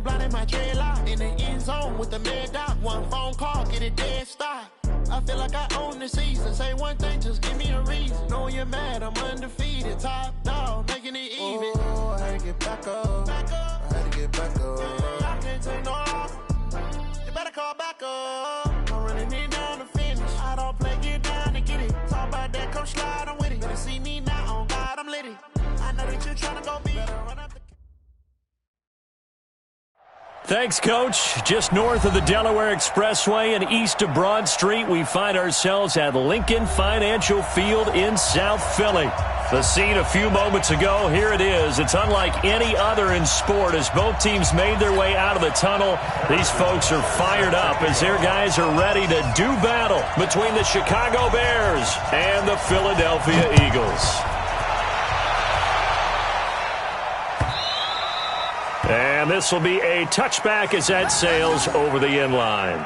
it blind in my dreadlock. In the end zone with the mad dot. One phone call, get it dead stop. I feel like I own the season. Say one thing, just give me a reason. Knowing you're mad, I'm undefeated. Top dog, making it even. Oh, I had to get back up. I had to get back up. I can't take no loss. You better call back up. I'm running it down to finish. I don't play, get down and get it. Talk about that, come slide, I'm with it. Better see me now, on God, I'm lit it. I know that you're trying to go be. Better run up the... Thanks, Coach. Just north of the Delaware Expressway and east of Broad Street, we find ourselves at Lincoln Financial Field in South Philly. The scene a few moments ago, here it is. It's unlike any other in sport as both teams made their way out of the tunnel. These folks are fired up as their guys are ready to do battle between the Chicago Bears and the Philadelphia Eagles. And this will be a touchback as that sails over the end line.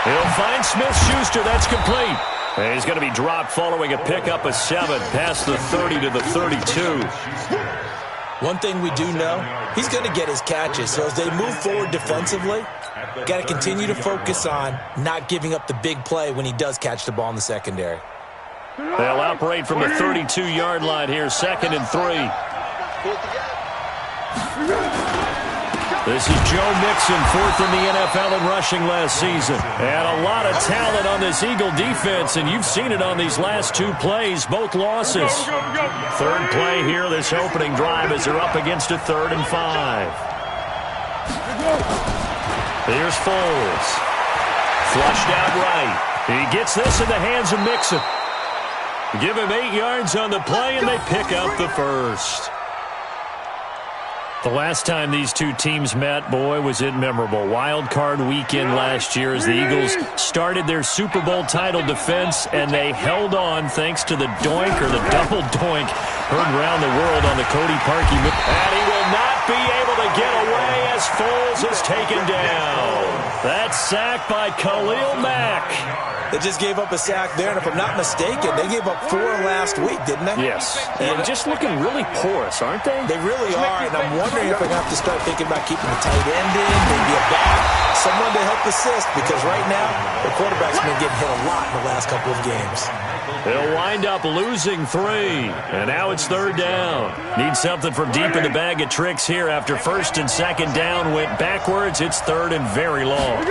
He'll find Smith-Schuster. That's complete. And he's going to be dropped following a pickup of 7 past the 30 to the 32. One thing we do know, he's going to get his catches. So as they move forward defensively, got to continue to focus on not giving up the big play when he does catch the ball in the secondary. They'll operate from the 32-yard line here, 2nd and 3. This is Joe Mixon, 4th in the NFL in rushing last season. And a lot of talent on this Eagle defense, and you've seen it on these last 2 plays, both losses. Third play here, this opening drive, as they're up against a 3rd and 5. Here's Foles. Flushed out right. He gets this in the hands of Mixon. Give him 8 yards on the play, and they pick up the first. The last time these two teams met, boy, was it memorable. Wild card weekend last year as the Eagles started their Super Bowl title defense, and they held on thanks to the doink or the double doink heard around the world on the Cody Parkey. And he will not be able to get away as Foles is taken down. That's sacked by Khalil Mack. They just gave up a sack there, and if I'm not mistaken, they gave up 4 last week, didn't they? Yes. And just looking really porous, aren't they? They really are, and I'm wondering if they're going to have to start thinking about keeping the tight end in, maybe a back, someone to help assist, because right now, the quarterback's been getting hit a lot in the last couple of games. They'll wind up losing 3, and now it's 3rd down. Need something from deep in the bag of tricks here after 1st and 2nd down went backwards. It's 3rd and very long.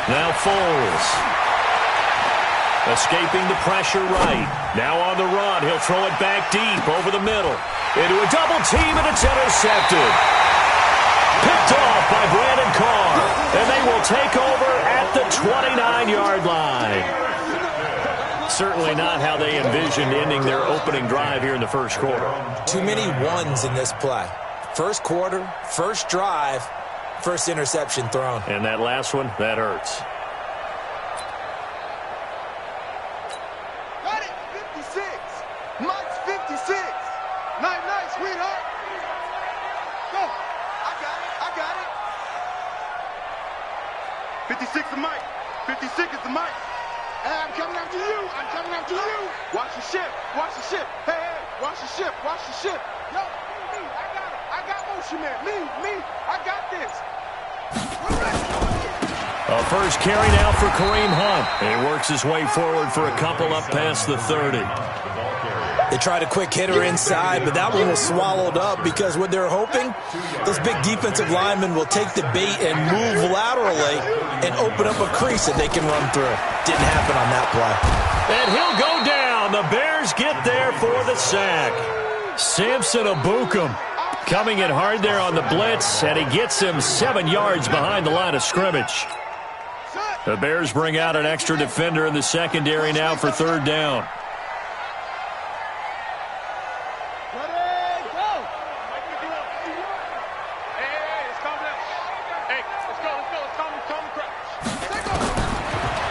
Now Foles. Escaping the pressure right. Now on the run. He'll throw it back deep over the middle. Into a double team, and it's intercepted. Picked off by Brandon Carr. And they will take over at the 29-yard line. Certainly not how they envisioned ending their opening drive here in the first quarter. Too many ones in this play. First quarter, first drive, first interception thrown. And that last one, that hurts. Got it, 56. Mike's 56. Night, sweetheart. Go. I got it. 56 is Mike. 56 is the Mike. Hey, I'm coming after you. Watch the ship. Hey, watch the ship. Yo, me. I got motion man. Me. I got this. A first carry now for Kareem Hunt. He works his way forward for a couple up past the 30. They tried a quick hitter inside, but that one was swallowed up because what they're hoping, those big defensive linemen will take the bait and move laterally and open up a crease that they can run through. Didn't happen on that play. And he'll go down. The Bears get there for the sack. Samson Abukum coming in hard there on the blitz, and he gets him 7 yards behind the line of scrimmage. Shut. The Bears bring out an extra defender in the secondary now for third down.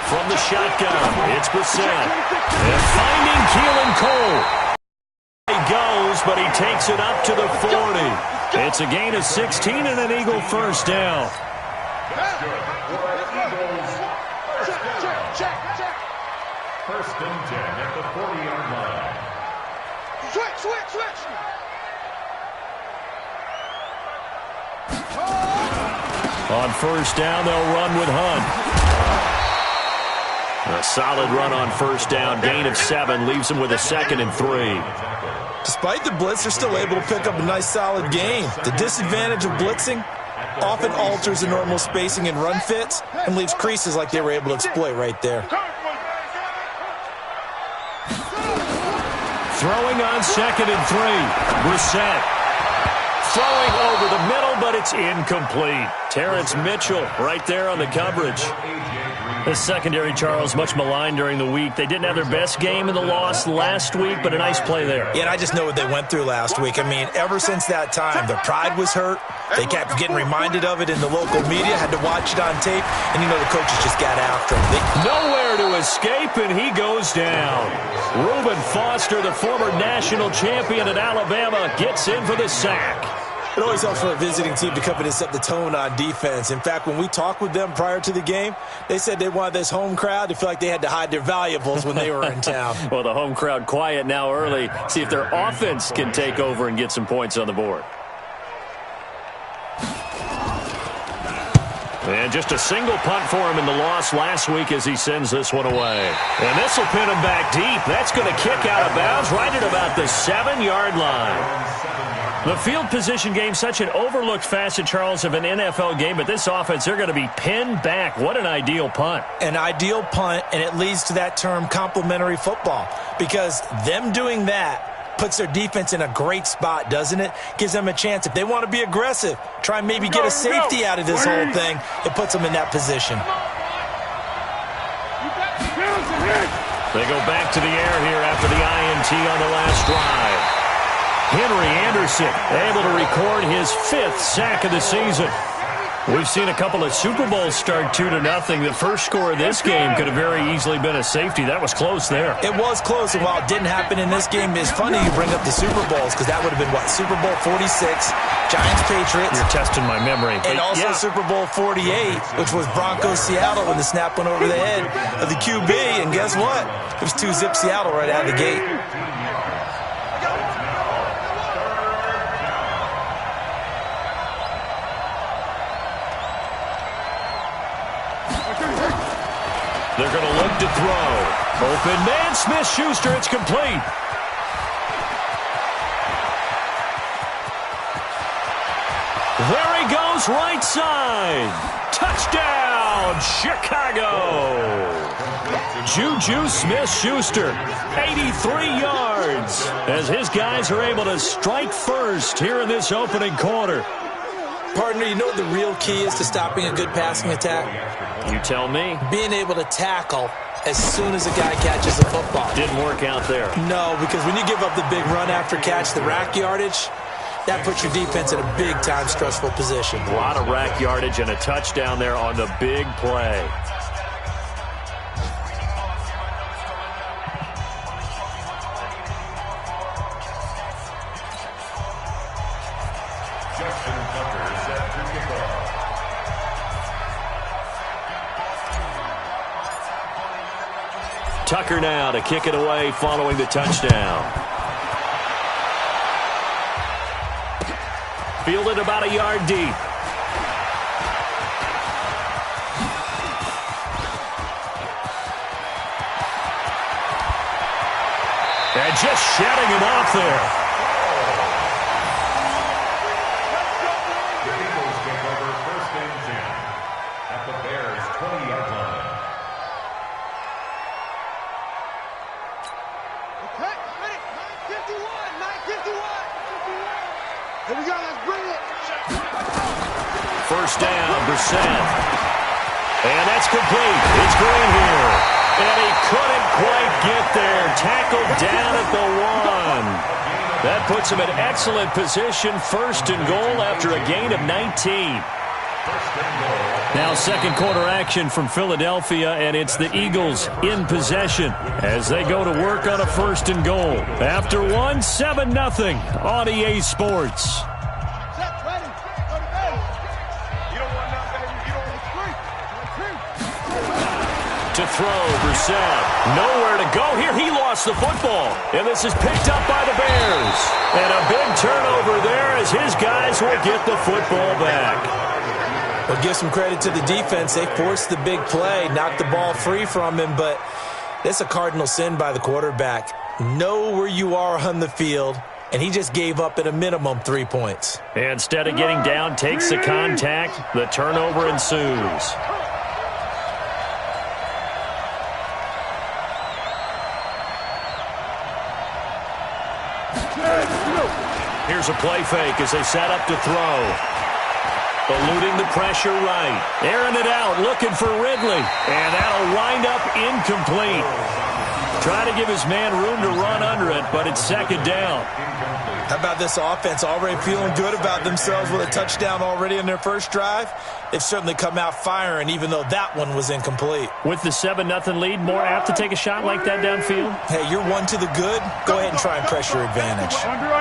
From the shotgun, it's Brissett. And finding Keelan Cole. He goes, but he takes it up to the 40. It's a gain of 16 and an Eagle first down. First and 10 at the 40-yard line. Switch. On first down, they'll run with Hunt. A solid run on first down. Gain of 7 leaves him with a 2nd and 3. Despite the blitz, they're still able to pick up a nice solid gain. The disadvantage of blitzing often alters the normal spacing and run fits and leaves creases like they were able to exploit right there. Throwing on 2nd and 3. Brissett. Throwing over the middle, but it's incomplete. Terrence Mitchell right there on the coverage. The secondary, Charles, much maligned during the week. They didn't have their best game in the loss last week, but a nice play there. Yeah, and I just know what they went through last week. I mean, ever since that time, their pride was hurt. They kept getting reminded of it in the local media, had to watch it on tape, and, you know, the coaches just got after him. Nowhere to escape, and he goes down. Reuben Foster, the former national champion at Alabama, gets in for the sack. It always helps for a visiting team to come in and set the tone on defense. In fact, when we talked with them prior to the game, they said they wanted this home crowd to feel like they had to hide their valuables when they were in town. Well, the home crowd quiet now early. See if their offense can take over and get some points on the board. And just a single punt for him in the loss last week as he sends this one away. And this will pin him back deep. That's going to kick out of bounds right at about the 7-yard line. The field position game, such an overlooked facet, Charles, of an NFL game, but this offense, they're going to be pinned back. What an ideal punt. An ideal punt, and it leads to that term complementary football, because them doing that puts their defense in a great spot, doesn't it? Gives them a chance. If they want to be aggressive, try and maybe get a safety out of this whole thing, it puts them in that position. They go back to the air here after the INT on the last drive. Henry Anderson able to record his 5th sack of the season. We've seen a couple of Super Bowls start 2-0. The first score of this game could have very easily been a safety. That was close there. It was close, and while it didn't happen in this game, it's funny you bring up the Super Bowls, because that would have been, what, Super Bowl 46, Giants-Patriots. You're testing my memory. And also Super Bowl 48, which was Broncos-Seattle when the snap went over the head of the QB. And guess what? It was 2-zip Seattle right out of the gate. They're going to look to throw. Open man, Smith-Schuster, it's complete. There he goes, right side. Touchdown, Chicago. Juju Smith-Schuster, 83 yards, as his guys are able to strike first here in this opening quarter. Partner, you know what the real key is to stopping a good passing attack? You tell me. Being able to tackle as soon as a guy catches the football. Didn't work out there. No, because when you give up the big run after catch, the rack yardage, that puts your defense in a big-time stressful position. A lot of rack yardage and a touchdown there on the big play. Tucker now to kick it away following the touchdown. Fielded about a yard deep. And just shutting him off there. The Eagles take over first and 10 at the Bears' 20-yard line. Here we go, let's bring it. First down, Brissett. And that's complete. It's Green here. And he couldn't quite get there. Tackled down at the 1. That puts him in excellent position, 1st and goal after a gain of 19. Now second quarter action from Philadelphia, and it's the Eagles in possession as they go to work on a 1st and goal. After 1, 7-0 on EA Sports. To throw, Brissett. Nowhere to go here. He lost the football. And this is picked up by the Bears. And a big turnover there as his guys will get the football back. Well, give some credit to the defense. They forced the big play, knocked the ball free from him, but that's a cardinal sin by the quarterback. Know where you are on the field, and he just gave up at a minimum 3 points. Instead of getting down, takes the contact. The turnover ensues. Here's a play fake as they set up to throw. Eluding the pressure right. Airing it out, looking for Ridley. And that'll wind up incomplete. Trying to give his man room to run under it, but it's 2nd down. How about this offense already feeling good about themselves with a touchdown already in their first drive? They've certainly come out firing, even though that one was incomplete. With the 7-0 lead, more apt to take a shot like that downfield? Hey, you're 1 to the good. Go ahead and try and press your advantage. Under.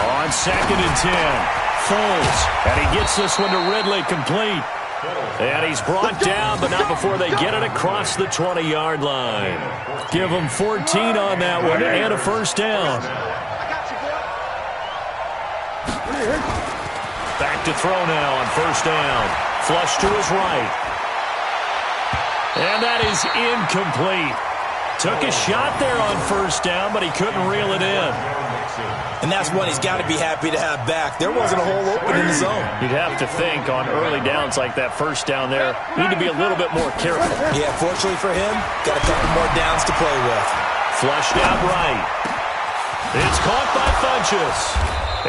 On 2nd and 10, Foles, and he gets this one to Ridley complete. And he's brought down, but not before they get it across the 20-yard line. Give him 14 on that one and a 1st down. Back to throw now on 1st down. Flush to his right. And that is incomplete. Took a shot there on 1st down, but he couldn't reel it in. And that's one he's got to be happy to have back. There wasn't a hole open in the zone. You'd have to think on early downs like that 1st down there, need to be a little bit more careful. Yeah, fortunately for him, got a couple more downs to play with. Flushed out right. It's caught by Funchess.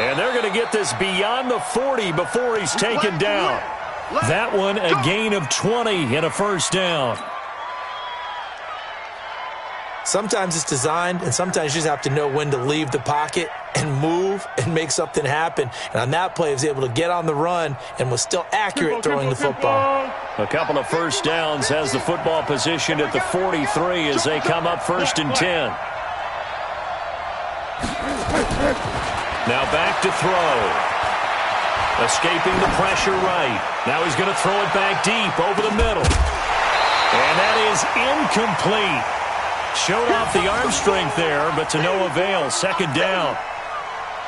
And they're going to get this beyond the 40 before he's taken down. That one a gain of 20 and a 1st down. Sometimes it's designed, and sometimes you just have to know when to leave the pocket and move and make something happen. And on that play, he was able to get on the run and was still accurate throwing the football. A couple of 1st downs, has the football positioned at the 43 as they come up 1st and 10. Now back to throw. Escaping the pressure right. Now he's going to throw it back deep over the middle. And that is incomplete. Showed off the arm strength there, but to no avail. 2nd down.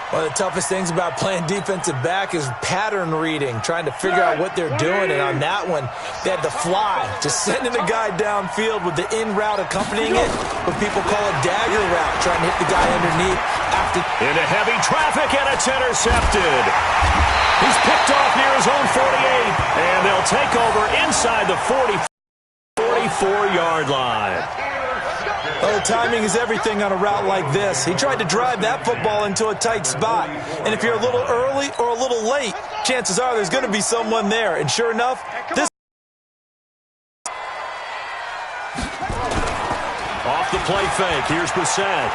One of the toughest things about playing defensive back is pattern reading, trying to figure out what they're doing. And on that one, they had to fly, just sending the guy downfield with the in route accompanying it, what people call a dagger route, trying to hit the guy underneath. Into heavy traffic, and it's intercepted. He's picked off near his own 48, and they'll take over inside the 44-yard line. Oh, timing is everything on a route like this. He tried to drive that football into a tight spot. And if you're a little early or a little late, chances are there's going to be someone there. And sure enough, this... Off the play fake, here's Brissett.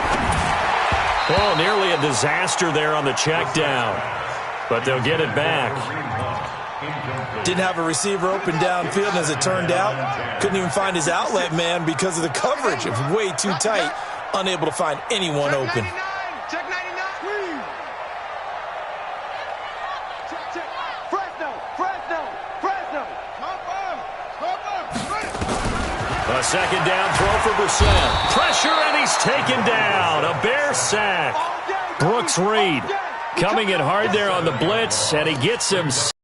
Oh, nearly a disaster there on the check down. But they'll get it back. Didn't have a receiver open downfield, and as it turned out, couldn't even find his outlet man because of the coverage. It was way too tight, unable to find anyone open. Check 99. Check. Fresno. A 2nd down throw for Brissett. Pressure, and he's taken down. A Bear sack. Brooks Reed coming in hard there on the blitz, and he gets him scrimmage.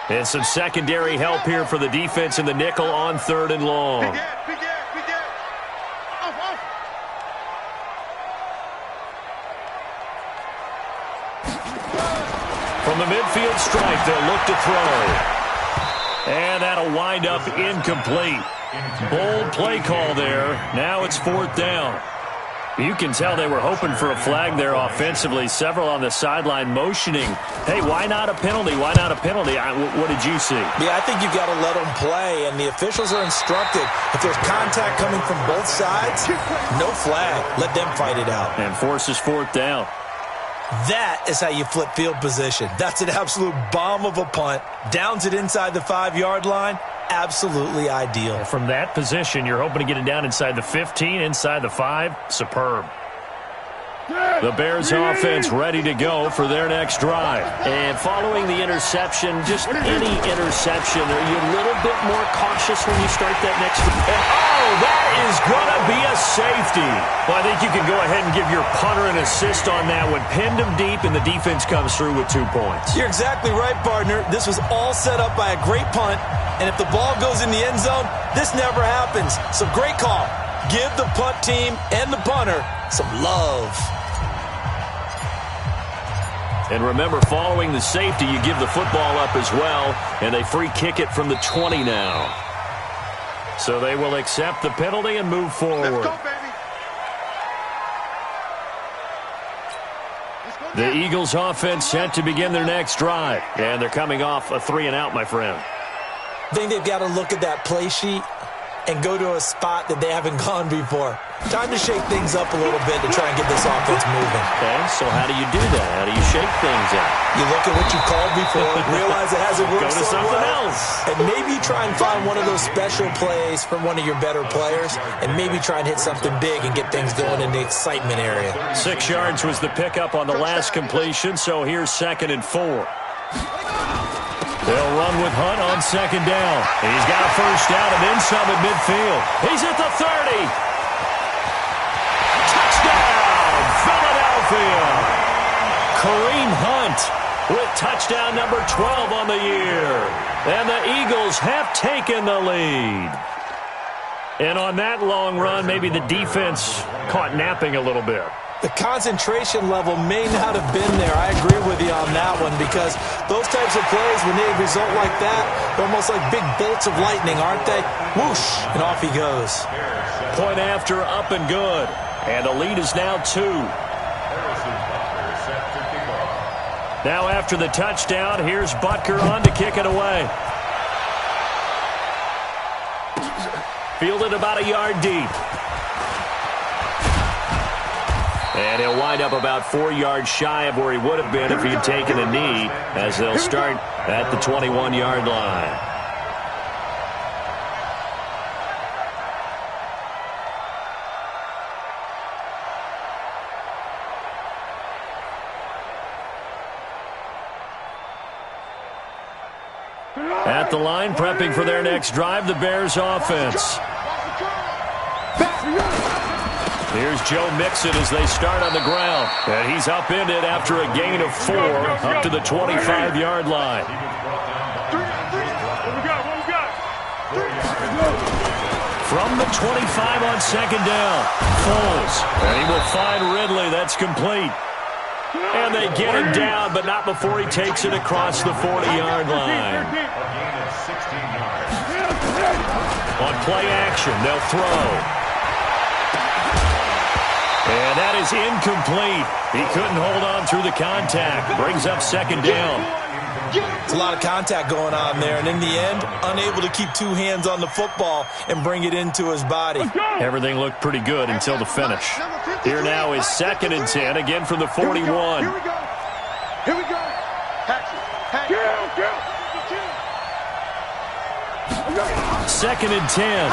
And some secondary help here for the defense in the nickel on 3rd and long. From the midfield stripe, they'll look to throw. And that'll wind up incomplete. Bold play call there. Now it's 4th down. You can tell they were hoping for a flag there offensively. Several on the sideline motioning, hey, why not a penalty? Why not a penalty? What did you see? Yeah, I think you've got to let them play, and the officials are instructed. If there's contact coming from both sides, no flag. Let them fight it out. And forces fourth down. That is how you flip field position. That's an absolute bomb of a punt. Downs it inside the 5-yard line. Absolutely ideal. From that position, you're hoping to get it down inside the 15, inside the 5. Superb. The Bears offense ready to go for their next drive. And following the interception, just any interception, are you a little bit more cautious when you start that next drive? Oh, that is going to be a safety. Well, I think you can go ahead and give your punter an assist on that one. Pinned him deep, and the defense comes through with 2 points. You're exactly right, partner. This was all set up by a great punt, and if the ball goes in the end zone, this never happens. So great call. Give the punt team and the punter some love. And remember, following the safety, you give the football up as well, and they free kick it from the 20 now. So they will accept the penalty and move forward. Let's go, baby. Let's go. The Eagles offense set to begin their next drive, and they're coming off a 3-and-out, my friend. I think they've got to look at that play sheet and go to a spot that they haven't gone before. Time to shake things up a little bit to try and get this offense moving. Okay, so how do you do that? How do you shake things up? You look at what you called before, realize it hasn't worked Go to so something well, else. and maybe try and find one of those special plays from one of your better players, and maybe try and hit something big and get things going in the excitement area. 6 yards was the pickup on the last completion, so here's 2nd and 4. They'll run with Hunt on 2nd down. He's got a first down and then some at midfield. He's at the 30. Touchdown, Philadelphia. Kareem Hunt with touchdown number 12 on the year. And the Eagles have taken the lead. And on that long run, maybe the defense caught napping a little bit. The concentration level may not have been there. I agree with you on that one, because those types of plays, when they result like that, they're almost like big bolts of lightning, aren't they? Whoosh, and off he goes. Point after, up and good. And the lead is now 2. Now after the touchdown, here's Butker on to kick it away. Fielded about a yard deep. And he'll wind up about 4 yards shy of where he would have been if he'd taken a knee, as they'll start at the 21-yard line. At the line, prepping for their next drive, the Bears offense. Here's Joe Mixon as they start on the ground. And he's upended after a gain of 4 up to the 25-yard line. From the 25 on 2nd down, Foles. And he will find Ridley. That's complete. And they get him down, but not before he takes it across the 40-yard line. On play action, they'll throw. And that is incomplete. He couldn't hold on through the contact. Brings up 2nd down. It's a lot of contact going on there, and in the end, unable to keep 2 hands on the football and bring it into his body. Everything looked pretty good until the finish. Here now is 2nd and 10, again from the 41. Here we go. Here we go. Action. 2nd and 10.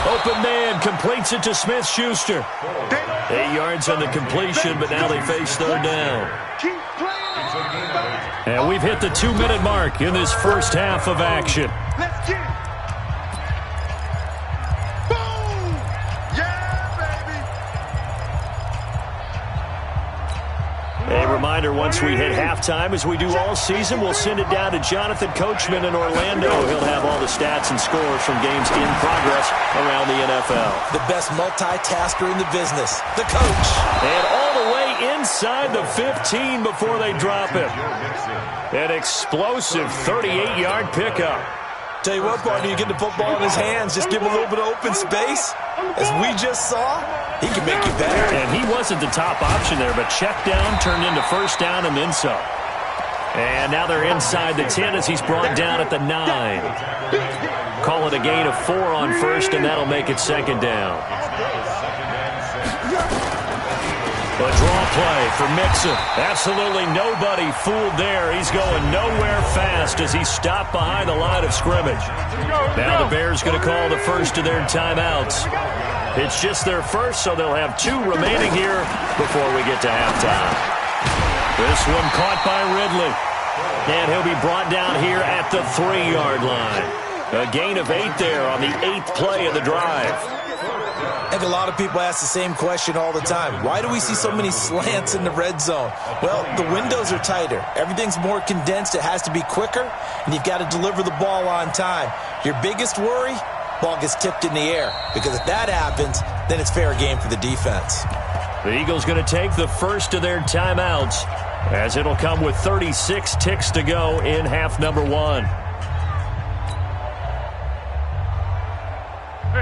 Open man completes it to Smith-Schuster. 8 yards on the completion, but now they face 3rd down. And we've hit the 2-minute mark in this first half of action. Let's get it. Boom! Yeah, baby. A reminder, once we hit halftime, as we do all season, we'll send it down to Jonathan Coachman in Orlando. He'll have all the stats and scores from games in progress around the NFL. The best multitasker in the business, the coach. And all the way inside the 15 before they drop it. An explosive 38-yard pickup. Tell you what, partner, you get the football in his hands, just give him a little bit of open space. As we just saw, He can make you better. And he wasn't the top option there, but check down turned into first down and then some. And now they're inside the 10 as he's brought down at the 9. Call it a gain of 4 on first, and that'll make it second down. A draw play for Mixon. Absolutely nobody fooled there. He's going nowhere fast as he's stopped behind the line of scrimmage. Now the Bears going to call the first of their timeouts. It's just their first, so they'll have 2 remaining here before we get to halftime. This one caught by Ridley. And he'll be brought down here at the 3-yard line. A gain of 8 there on the 8th play of the drive. I think a lot of people ask the same question all the time. Why do we see so many slants in the red zone? Well, the windows are tighter. Everything's more condensed. It has to be quicker, and you've got to deliver the ball on time. Your biggest worry, ball gets tipped in the air. Because if that happens, then it's fair game for the defense. The Eagles going to take the first of their timeouts as it'll come with 36 ticks to go in half number 1.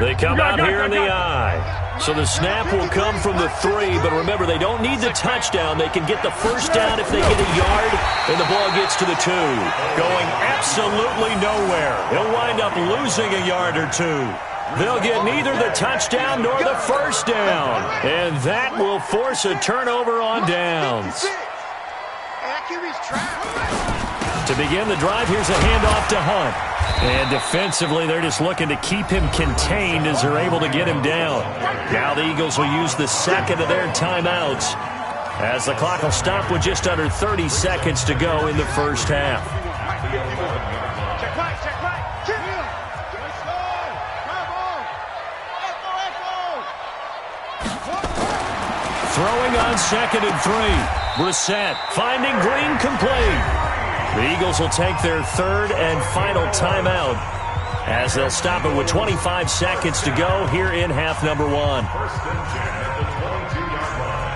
They come out here in the I. So the snap will come from the 3, but remember, they don't need the touchdown. They can get the first down if they get a yard, and the ball gets to the 2. Going absolutely nowhere. He'll wind up losing a yard or 2. They'll get neither the touchdown nor the first down, and that will force a turnover on downs. To begin the drive, here's a handoff to Hunt. And defensively, they're just looking to keep him contained as they're able to get him down. Now the Eagles will use the second of their timeouts as the clock will stop with just under 30 seconds to go in the first half. Throwing on second and 3. Brissett finding Green complete. The Eagles will take their third and final timeout as they'll stop it with 25 seconds to go here in half number 1. First and 10 at the 22-yard line.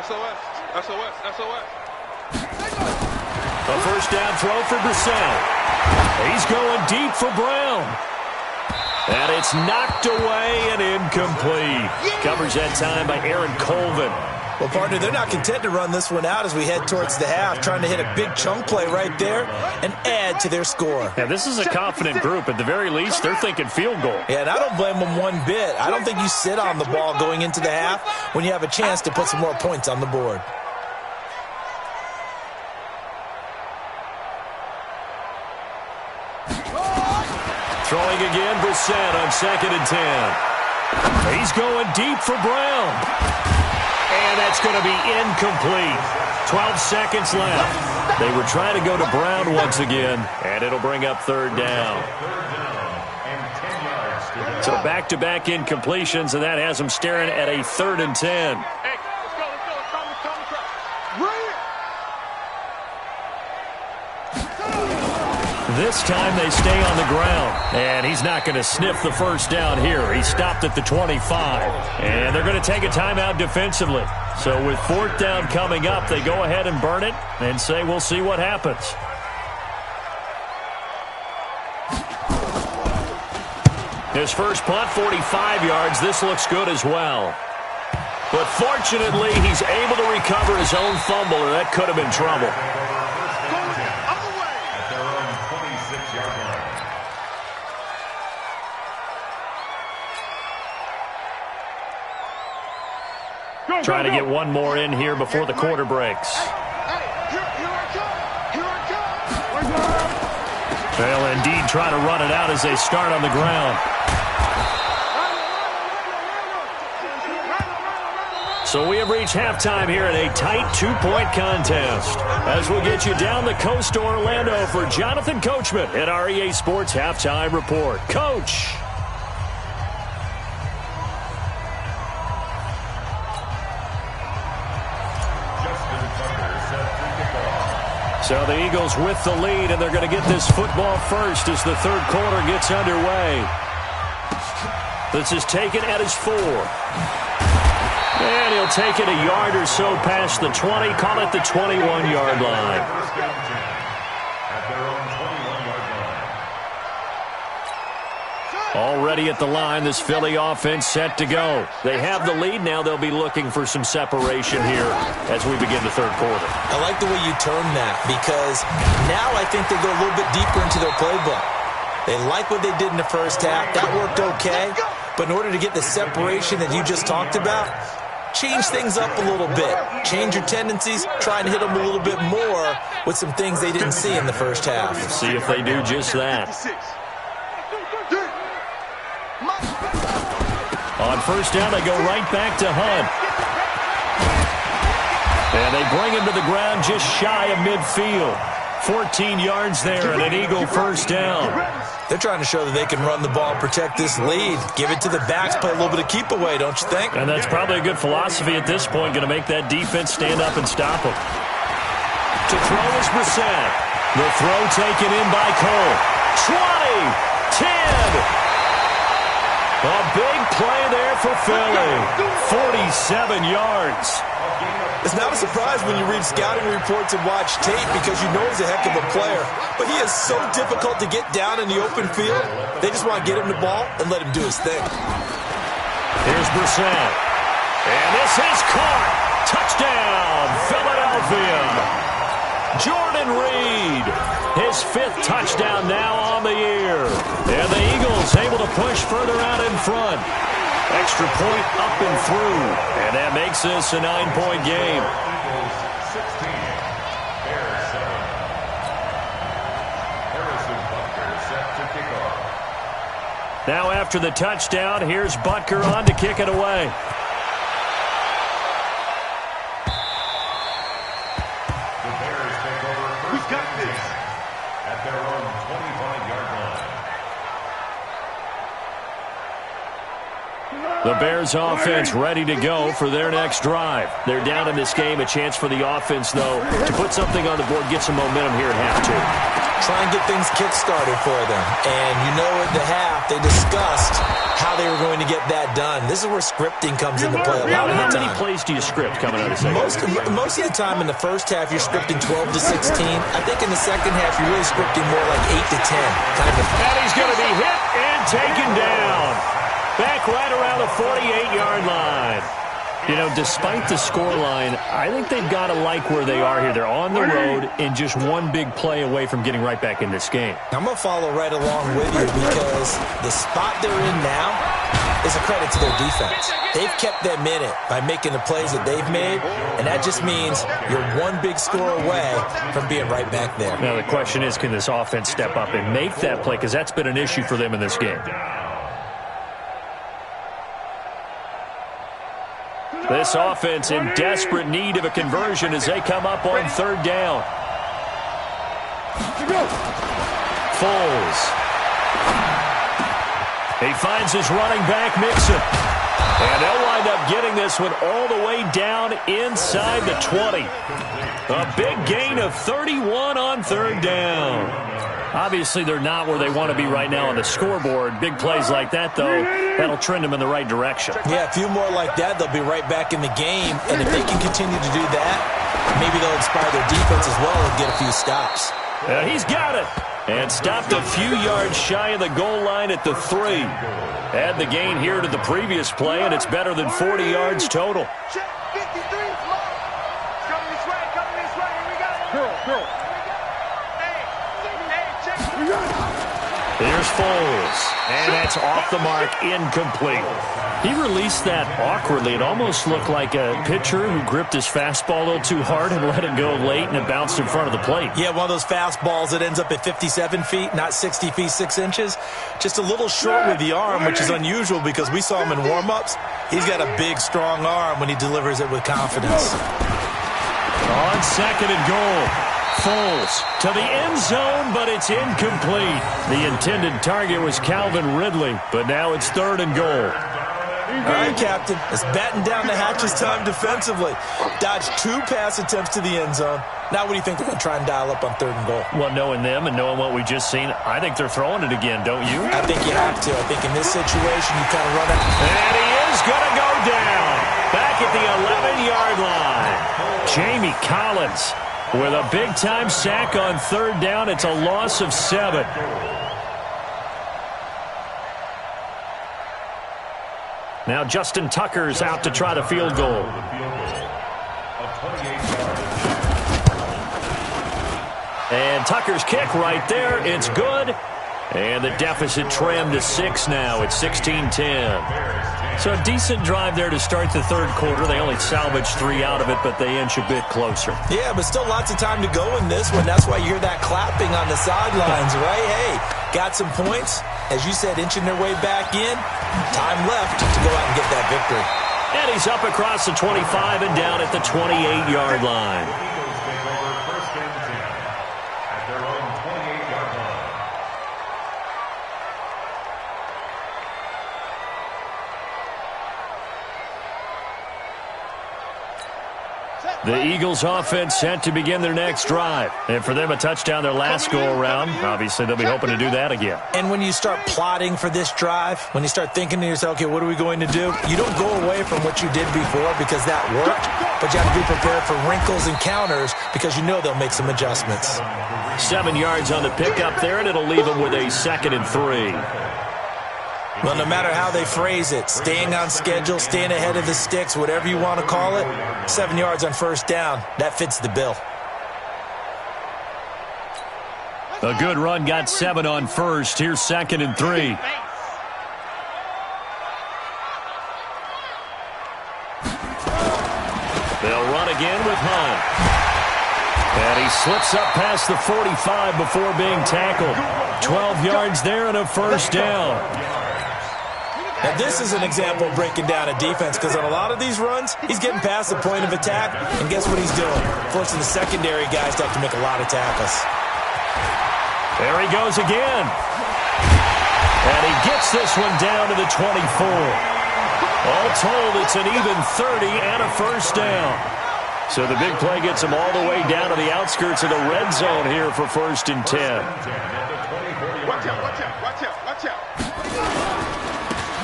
SOS. A first down throw for Brissett. He's going deep for Brown. And it's knocked away and incomplete. Covers that time by Aaron Colvin. Well, partner, they're not content to run this one out as we head towards the half, trying to hit a big chunk play right there and add to their score. Yeah, this is a confident group. At the very least, they're thinking field goal. Yeah, and I don't blame them one bit. I don't think you sit on the ball going into the half when you have a chance to put some more points on the board. Throwing again, Brissett on second and 10. He's going deep for Brown. And that's going to be incomplete. 12 seconds left. They were trying to go to Brown once again, and it'll bring up third down. So back-to-back incompletions, and that has them staring at a 3rd and 10. This time they stay on the ground, and he's not going to sniff the first down here. He stopped at the 25, and they're going to take a timeout defensively. So with 4th down coming up, they go ahead and burn it and say we'll see what happens. His first punt, 45 yards. This looks good as well. But fortunately, he's able to recover his own fumble, or that could have been trouble. Trying to get one more in here before the quarter breaks. They'll indeed try to run it out as they start on the ground. So we have reached halftime here in a tight 2-point contest. As we'll get you down the coast to Orlando for Jonathan Coachman at our EA Sports Halftime Report. Coach. So the Eagles with the lead, and they're going to get this football first as the third quarter gets underway. This is taken at his 4. And he'll take it a yard or so past the 20, call it the 21-yard line. First and 10 at their own 21-yard line. Already at the line, this Philly offense set to go. They have the lead. Now they'll be looking for some separation here as we begin the third quarter. I like the way you term that because now I think they go a little bit deeper into their playbook. They like what they did in the first half. That worked okay. But in order to get the separation that you just talked about, change things up a little bit. Change your tendencies. Try and hit them a little bit more with some things they didn't see in the first half. We'll see if they do just that. On first down, they go right back to Hunt. And they bring him to the ground just shy of midfield. 14 yards there and an Eagle first down. They're trying to show that they can run the ball and protect this lead. Give it to the backs, play a little bit of keep away, don't you think? And that's probably a good philosophy at this point, going to make that defense stand up and stop them. To throw is Brissett. The throw taken in by Cole. 20, 10. A big play there for Philly. 47 yards. It's not a surprise when you read scouting reports and watch tape because you know he's a heck of a player. But he is so difficult to get down in the open field. They just want to get him the ball and let him do his thing. Here's Brissett. And this is caught. Touchdown, Philadelphia. Jordan Reed, his 5th touchdown now on the year. And the Eagles able to push further out in front. Extra point up and through. And that makes this a 9-point game. Eagles 16, Bears 7. Harrison Butker set to kick off. Now after the touchdown, here's Butker on to kick it away. The Bears take over first and 10 at their own 25-yard line. The Bears offense ready to go for their next drive. They're down in this game. A chance for the offense, though, to put something on the board, get some momentum here at half two. Try and get things kick-started for them. And you know at the half, they discussed how they were going to get that done. This is where scripting comes into play a lot of the time. How many plays do you script coming out of the second? Most of the time in the first half, you're scripting 12 to 16. I think in the second half, you're really scripting more like 8 to 10. Kind of. And he's going to be hit and taken down. Back right around the 48-yard line. You know, despite the scoreline, I think they've got to like where they are here. They're on the road and just one big play away from getting right back in this game. I'm going to follow right along with you because the spot they're in now is a credit to their defense. They've kept them in it by making the plays that they've made, and that just means you're one big score away from being right back there. Now, the question is, can this offense step up and make that play? Because that's been an issue for them in this game. This offense in desperate need of a conversion as they come up on third down. Foles. He finds his running back, Mixon. And they'll wind up getting this one all the way down inside the 20. A big gain of 31 on third down. Obviously, they're not where they want to be right now on the scoreboard. Big plays like that, though, that'll trend them in the right direction. Yeah, a few more like that, they'll be right back in the game. And if they can continue to do that, maybe they'll inspire their defense as well and get a few stops. He's got it. And stopped a few yards shy of the goal line at the 3. Add the gain here to the previous play, and it's better than 40 yards total. Check 53. Coming this way. Here we go. Here's Foles, and that's off the mark, incomplete. He released that awkwardly. It almost looked like a pitcher who gripped his fastball a little too hard and let it go late, and it bounced in front of the plate. Yeah, one of those fastballs that ends up at 57 feet, not 60 feet, 6 inches. Just a little short with the arm, which is unusual because we saw him in warm-ups. He's got a big, strong arm when he delivers it with confidence. On second and goal. Foles to the end zone, but it's incomplete. The intended target was Calvin Ridley, but now it's third and goal. All right, Captain. It's batten down the hatches time defensively. Dodged 2 pass attempts to the end zone. Now what do you think they're going to try and dial up on third and goal? Well, knowing them and knowing what we just seen, I think they're throwing it again, don't you? I think you have to. I think in this situation, you kind of run out. And he is going to go down. Back at the 11-yard line. Jamie Collins with a big-time sack on third down. It's a loss of 7. Now Justin Tucker's out to try the field goal. And Tucker's kick right there. It's good. And the deficit trimmed to 6 now. It's 16-10. So a decent drive there to start the third quarter. They only salvaged 3 out of it, but they inch a bit closer. Yeah, but still lots of time to go in this one. That's why you hear that clapping on the sidelines, right? Hey, got some points. As you said, inching their way back in. Time left to go out and get that victory. And he's up across the 25 and down at the 28-yard line. The Eagles offense set to begin their next drive. And for them, a touchdown their last go-around. Obviously, they'll be hoping to do that again. And when you start plotting for this drive, when you start thinking to yourself, okay, what are we going to do? You don't go away from what you did before because that worked, but you have to be prepared for wrinkles and counters because you know they'll make some adjustments. 7 yards on the pickup there, and it'll leave them with a 2nd and 3. Well, no matter how they phrase it, staying on schedule, staying ahead of the sticks, whatever you want to call it, 7 yards on first down, that fits the bill. A good run got 7 on first. Here's 2nd and 3. They'll run again with Hunt. And he slips up past the 45 before being tackled. 12 yards there and a first down. Now, this is an example of breaking down a defense because on a lot of these runs, he's getting past the point of attack, and guess what he's doing? Forcing the secondary guys to have to make a lot of tackles. There he goes again. And he gets this one down to the 24. All told, it's an even 30 and a first down. So the big play gets him all the way down to the outskirts of the red zone here for 1st and 10. Watch out, watch out, watch out, watch out.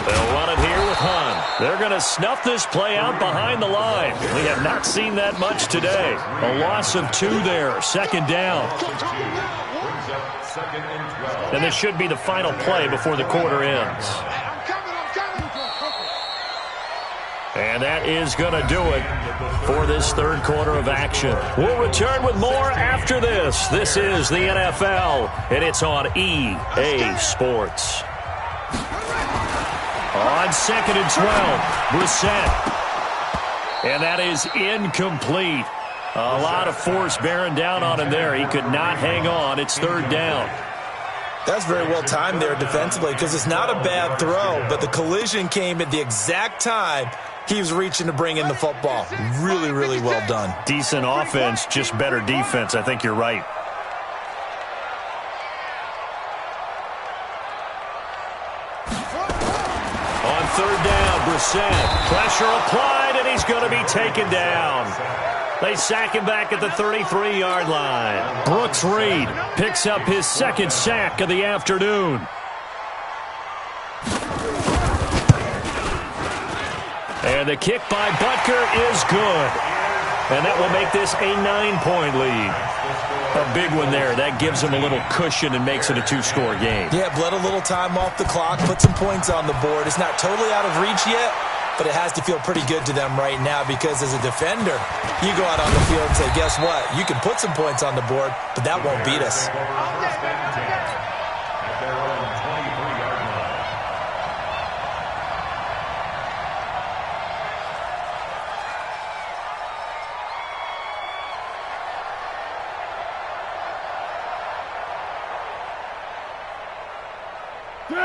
They'll run it here with Hunt. They're going to snuff this play out behind the line. We have not seen that much today. A loss of 2 there, 2nd down. And this should be the final play before the quarter ends. And that is going to do it for this third quarter of action. We'll return with more after this. This is the NFL, and it's on EA Sports. On 2nd and 12, Brissett. And that is incomplete. A lot of force bearing down on him there. He could not hang on. It's 3rd down. That's very well timed there defensively because it's not a bad throw, but the collision came at the exact time he was reaching to bring in the football. Really, really well done. Decent offense, just better defense. I think you're right. On 3rd down, Brissett. Pressure applied, and he's going to be taken down. They sack him back at the 33-yard line. Brooks Reed picks up his 2nd sack of the afternoon. And the kick by Butker is good. And that will make this a 9-point lead. A big one there. That gives him a little cushion and makes it a 2-score game. Yeah, bled a little time off the clock, put some points on the board. It's not totally out of reach yet, but it has to feel pretty good to them right now because as a defender, you go out on the field and say, guess what? You can put some points on the board, but that won't beat us.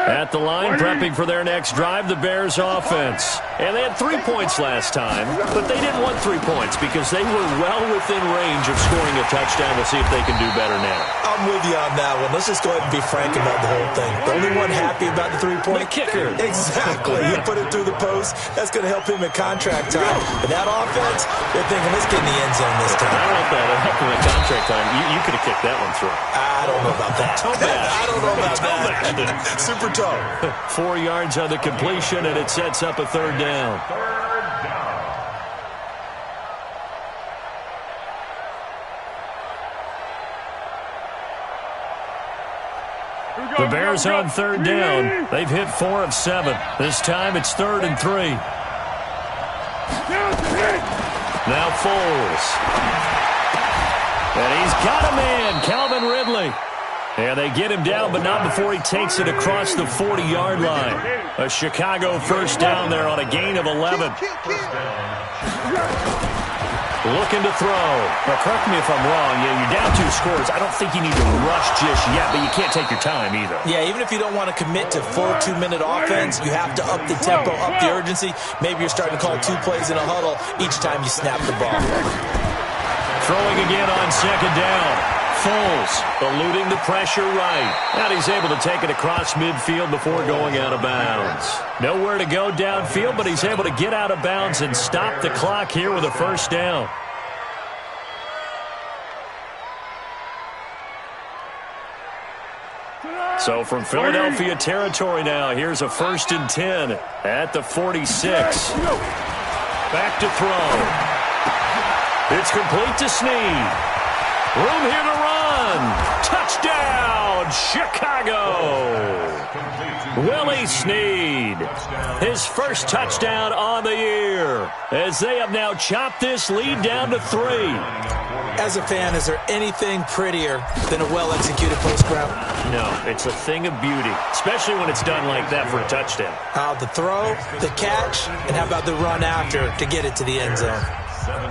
At the line, prepping for their next drive, the Bears offense. And they had 3 points last time, but they didn't want 3 points because they were well within range of scoring a touchdown. We'll see if they can do better now. I'm with you on that one. Let's just go ahead and be frank about the whole thing. The only one happy about the 3-point? The kicker. Exactly. He put it through the post. That's going to help him at contract time. But that offense, they're thinking, let's get in the end zone this time. I don't know if that helped him at contract time. You could have kicked that one through. I don't know about that. I don't know about that. Super tough. 4 yards on the completion, and it sets up a 3rd down. 3rd down. The Bears on third down. They've hit 4 of 7. This time it's 3rd and 3. Now Foles. And he's got a man, Calvin Ridley. And they get him down, but not before he takes it across the 40-yard line. A Chicago first down there on a gain of 11. Looking to throw. Now, correct me if I'm wrong. Yeah, you're down 2 scores. I don't think you need to rush just yet, but you can't take your time either. Yeah, even if you don't want to commit to full 2-minute offense, you have to up the tempo, up the urgency. Maybe you're starting to call 2 plays in a huddle each time you snap the ball. Throwing again on second down. Foles eluding the pressure right. And he's able to take it across midfield before going out of bounds. Nowhere to go downfield, but he's able to get out of bounds and stop the clock here with a first down. So from Philadelphia territory now, here's a 1st and 10 at the 46. Back to throw. It's complete to Snead. Room here to run. Touchdown, Chicago. Willie Snead. His first touchdown on the year, as they have now chopped this lead down to 3. As a fan, is there anything prettier than a well-executed post route? No, it's a thing of beauty, especially when it's done like that for a touchdown. The throw, the catch, and how about the run after to get it to the end zone?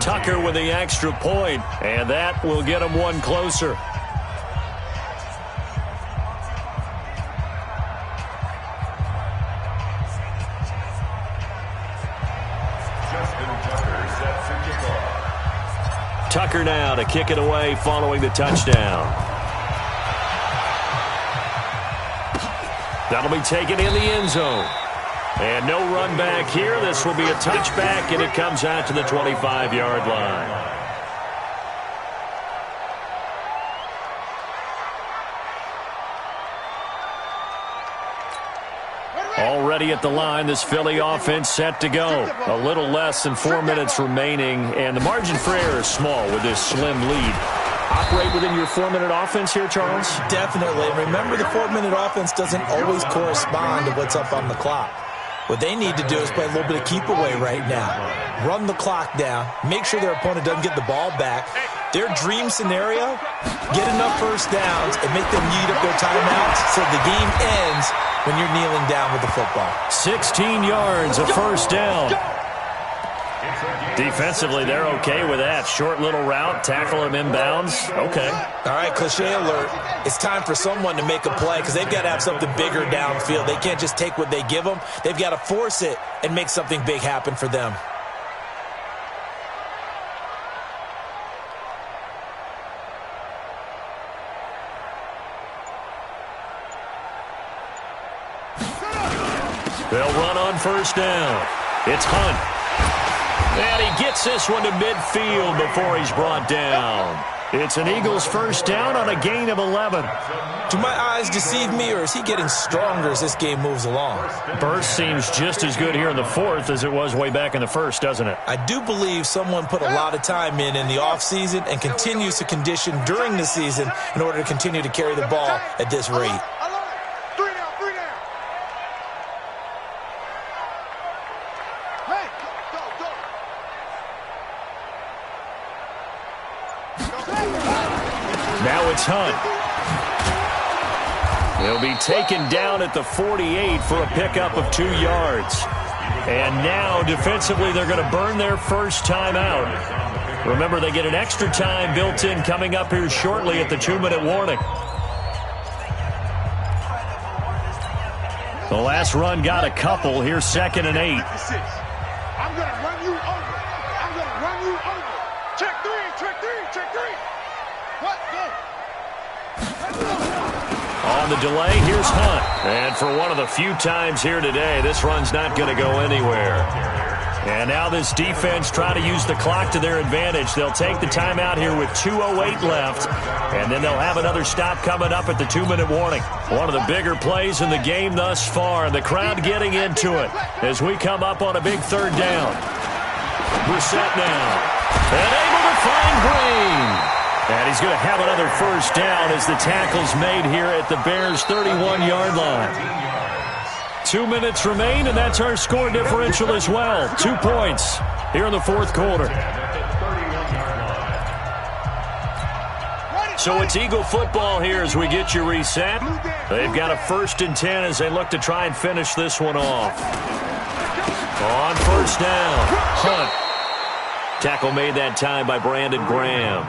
Tucker with the extra point, and that will get him one closer. Tucker now to kick it away following the touchdown. That'll be taken in the end zone. And no run back here. This will be a touchback, and it comes out to the 25-yard line. Already at the line, this Philly offense set to go. A little less than 4 minutes remaining, and the margin for error is small with this slim lead. Operate within your 4-minute offense here, Charles? Definitely. And remember, the 4-minute offense doesn't always correspond to what's up on the clock. What they need to do is play a little bit of keep away right now. Run the clock down. Make sure their opponent doesn't get the ball back. Their dream scenario, get enough first downs and make them eat up their timeouts so the game ends when you're kneeling down with the football. 16 yards, a first down. Defensively, they're okay with that. Short little route, tackle him inbounds. Okay. All right, cliche alert. It's time for someone to make a play because they've got to have something bigger downfield. They can't just take what they give them. They've got to force it and make something big happen for them. They'll run on first down. It's Hunt. And he gets this one to midfield before he's brought down. It's an Eagles first down on a gain of 11. Do my eyes deceive me, or is he getting stronger as this game moves along? Burst seems just as good here in the fourth as it was way back in the first, doesn't it? I do believe someone put a lot of time in the offseason and continues to condition during the season in order to continue to carry the ball at this rate. Now it's Hunt. He'll be taken down at the 48 for a pickup of 2 yards. And now, defensively, they're going to burn their first time out. Remember, they get an extra time built in coming up here shortly at the 2-minute warning. The last run got a couple. Here's 2nd and 8. I'm going to run you over. I'm going to run you over. Check three. What? Go. On the delay, here's Hunt. And for one of the few times here today, this run's not going to go anywhere. And now this defense trying to use the clock to their advantage. They'll take the timeout here with 2:08 left. And then they'll have another stop coming up at the 2-minute warning. One of the bigger plays in the game thus far. And the crowd getting into it as we come up on a big third down. Brissett now. And able to find Green. And he's going to have another first down as the tackle's made here at the Bears' 31-yard line. 2 minutes remain, and that's our score differential as well. 2 points here in the fourth quarter. So it's Eagle football here as we get you reset. They've got a 1st and 10 as they look to try and finish this one off. On first down, Hunt. Tackle made that time by Brandon Graham.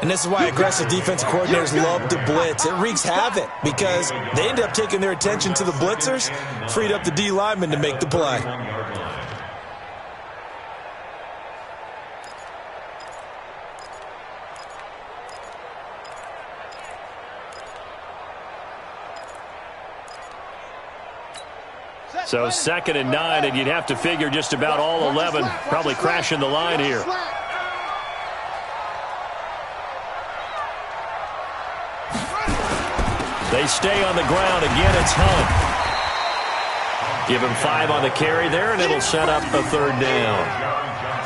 And this is why aggressive defensive coordinators love to blitz. It wreaks havoc because they end up taking their attention to the blitzers, freed up the D lineman to make the play. So 2nd and 9, and you'd have to figure just about all 11 probably crashing the line here. They stay on the ground. Again, it's Hunt. Give him 5 on the carry there, and it'll set up a 3rd down.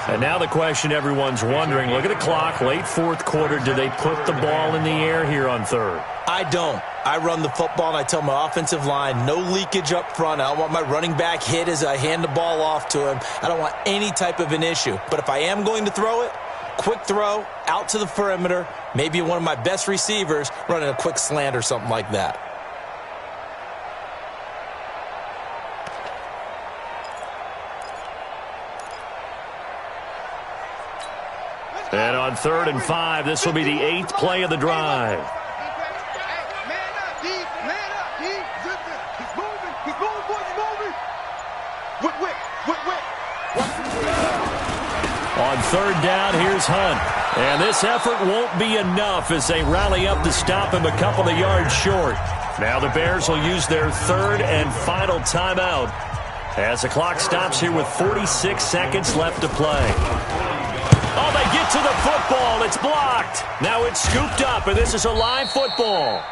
And now the question everyone's wondering, look at the clock, late fourth quarter, do they put the ball in the air here on 3rd? I don't. I run the football, and I tell my offensive line, no leakage up front. I don't want my running back hit as I hand the ball off to him. I don't want any type of an issue. But if I am going to throw it, quick throw, out to the perimeter, maybe one of my best receivers running a quick slant or something like that. And on 3rd and 5, this will be the 8th play of the drive. On 3rd down, here's Hunt. And this effort won't be enough as they rally up to stop him a couple of yards short. Now the Bears will use their 3rd and final timeout as the clock stops here with 46 seconds left to play. Oh, they get to the football. It's blocked. Now it's scooped up, and this is a live football.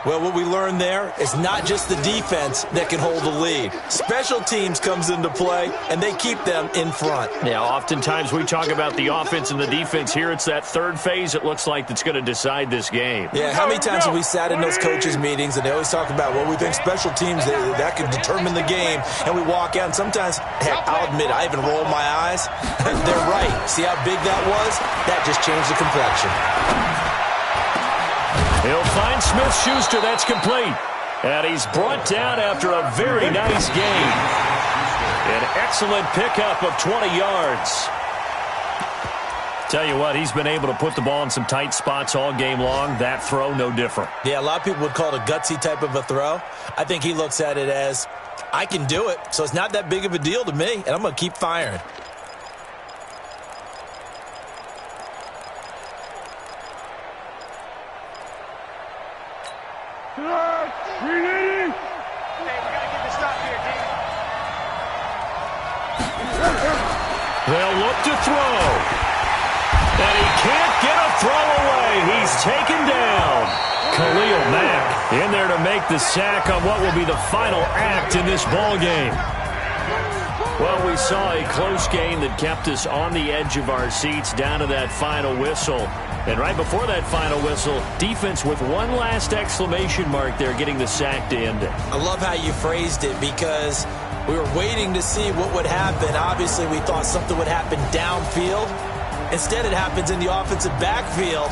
Well, what we learned there is not just the defense that can hold the lead. Special teams comes into play, and they keep them in front. Yeah, oftentimes we talk about the offense and the defense. Here it's that 3rd phase it looks like that's going to decide this game. Yeah, how many times have we sat in those coaches' meetings, and they always talk about, well, we think special teams, that could determine the game, and we walk out, and sometimes, heck, I'll admit, I even roll my eyes. They're right. See how big that was? That just changed the complexion. He'll find Smith-Schuster. That's complete. And he's brought down after a very nice gain. An excellent pickup of 20 yards. Tell you what, he's been able to put the ball in some tight spots all game long. That throw, no different. Yeah, a lot of people would call it a gutsy type of a throw. I think he looks at it as, I can do it, so it's not that big of a deal to me, and I'm going to keep firing. They'll look to throw. And he can't get a throw away. He's taken down. Khalil Mack in there to make the sack on what will be the final act in this ball game. Well, we saw a close game that kept us on the edge of our seats down to that final whistle. And right before that final whistle, defense with one last exclamation mark there, getting the sack to end it. I love how you phrased it because we were waiting to see what would happen. Obviously, we thought something would happen downfield. Instead, it happens in the offensive backfield.